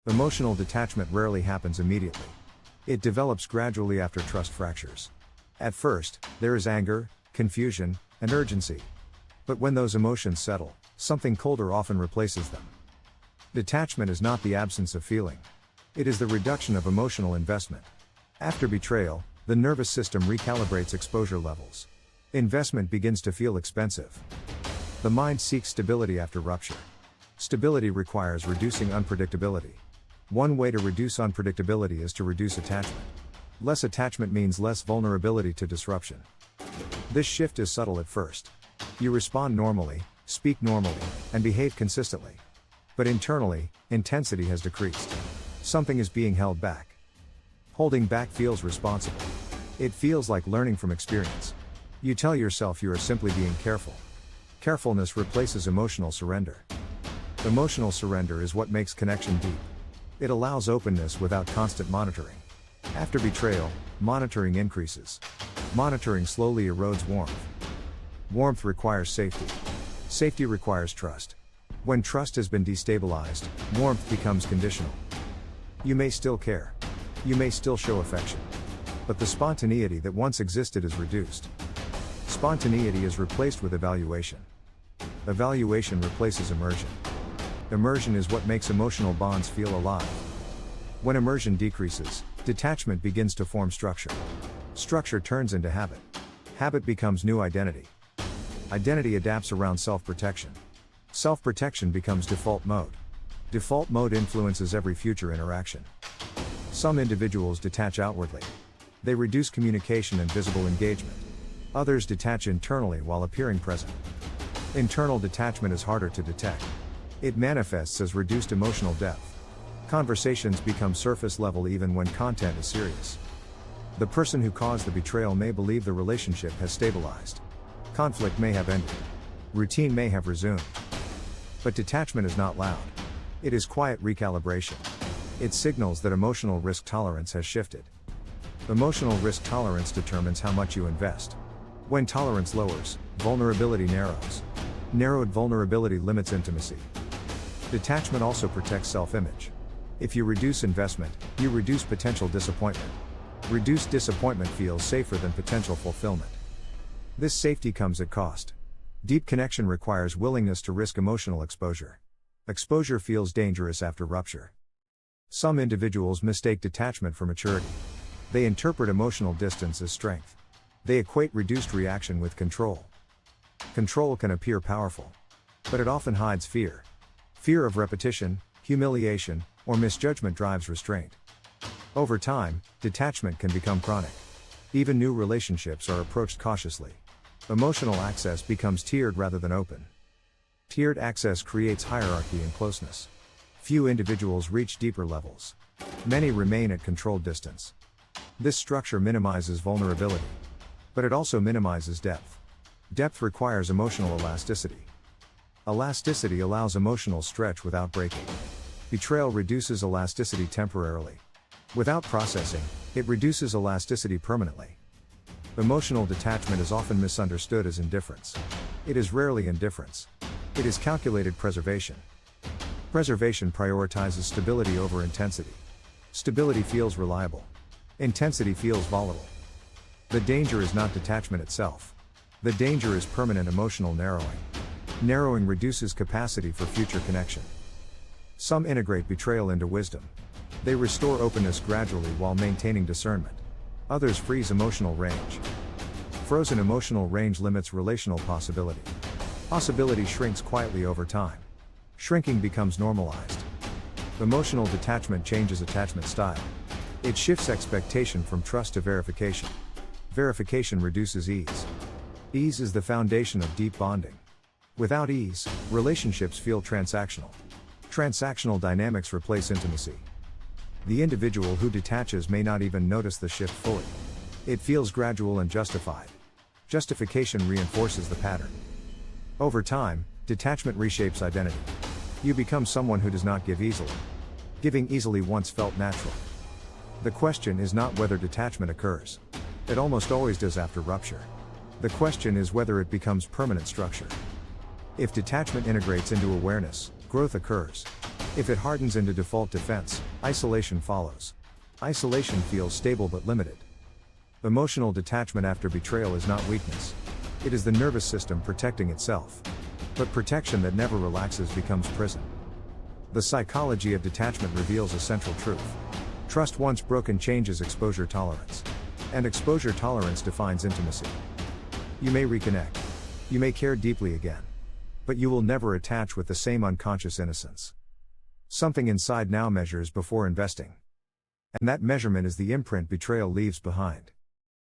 Emotional detachment rarely happens immediately. It develops gradually after trust fractures. At first, there is anger, confusion, and urgency. But when those emotions settle, something colder often replaces them. Detachment is not the absence of feeling. It is the reduction of emotional investment. After betrayal, the nervous system recalibrates exposure levels. Investment begins to feel expensive. The mind seeks stability after rupture. Stability requires reducing unpredictability. One way to reduce unpredictability is to reduce attachment. Less attachment means less vulnerability to disruption. This shift is subtle at first. You respond normally, speak normally, and behave consistently. But internally, intensity has decreased. Something is being held back. Holding back feels responsible. It feels like learning from experience. You tell yourself you are simply being careful. Carefulness replaces emotional surrender. Emotional surrender is what makes connection deep. It allows openness without constant monitoring. After betrayal, monitoring increases. Monitoring slowly erodes warmth. Warmth requires safety. Safety requires trust. When trust has been destabilized, warmth becomes conditional. You may still care. You may still show affection. But the spontaneity that once existed is reduced. Spontaneity is replaced with evaluation. Evaluation replaces immersion. Immersion is what makes emotional bonds feel alive. When immersion decreases, detachment begins to form structure. Structure turns into habit. Habit becomes new identity. Identity adapts around self-protection. Self-protection becomes default mode. Default mode influences every future interaction. Some individuals detach outwardly. They reduce communication and visible engagement. Others detach internally while appearing present. Internal detachment is harder to detect. It manifests as reduced emotional depth. Conversations become surface level even when content is serious. The person who caused the betrayal may believe the relationship has stabilized. Conflict may have ended. Routine may have resumed. But detachment is not loud. It is quiet recalibration. It signals that emotional risk tolerance has shifted. Emotional risk tolerance determines how much you invest. When tolerance lowers, vulnerability narrows. Narrowed vulnerability limits intimacy. Detachment also protects self-image. If you reduce investment, you reduce potential disappointment. Reduced disappointment feels safer than potential fulfillment. This safety comes at cost. Deep connection requires willingness to risk emotional exposure. Exposure feels dangerous after rupture. Some individuals mistake detachment for maturity. They interpret emotional distance as strength. They equate reduced reaction with control. Control can appear powerful. But it often hides fear. Fear of repetition, humiliation, or misjudgment drives restraint. Over time, detachment can become chronic. Even new relationships are approached cautiously. Emotional access becomes tiered rather than open. Tiered access creates hierarchy and closeness. Few individuals reach deeper levels. Many remain at controlled distance. This structure minimizes vulnerability. But it also minimizes depth. Depth requires emotional elasticity. Elasticity allows emotional stretch without breaking. Betrayal reduces elasticity temporarily. Without processing, it reduces elasticity permanently. Emotional detachment is often misunderstood as indifference. It is rarely indifference. It is calculated preservation. Preservation prioritizes stability over intensity. Stability feels reliable. Intensity feels volatile. The danger is not detachment itself. The danger is permanent emotional narrowing. Narrowing reduces capacity for future connection. Some integrate betrayal into wisdom. They restore openness gradually while maintaining discernment. Others freeze emotional range. Frozen emotional range limits relational possibility. Possibility shrinks quietly over time. Shrinking becomes normalized. Emotional detachment changes attachment style. It shifts expectation from trust to verification. Verification reduces ease. Ease is the foundation of deep bonding. Without ease, relationships feel transactional. Transactional dynamics replace intimacy. The individual who detaches may not even notice the shift fully. It feels gradual and justified. Justification reinforces the pattern. Over time, detachment reshapes identity. You become someone who does not give easily. Giving easily once felt natural. The question is not whether detachment occurs. It almost always does after rupture. The question is whether it becomes permanent structure. If detachment integrates into awareness, growth occurs. If it hardens into default defense, isolation follows. Isolation feels stable but limited. Emotional detachment after betrayal is not weakness. It is the nervous system protecting itself. But protection that never relaxes becomes prison. The psychology of detachment reveals a central truth. Trust once broken changes exposure tolerance. And exposure tolerance defines intimacy. You may reconnect. You may care deeply again. But you will never attach with the same unconscious innocence. Something inside now measures before investing. And that measurement is the imprint betrayal leaves behind.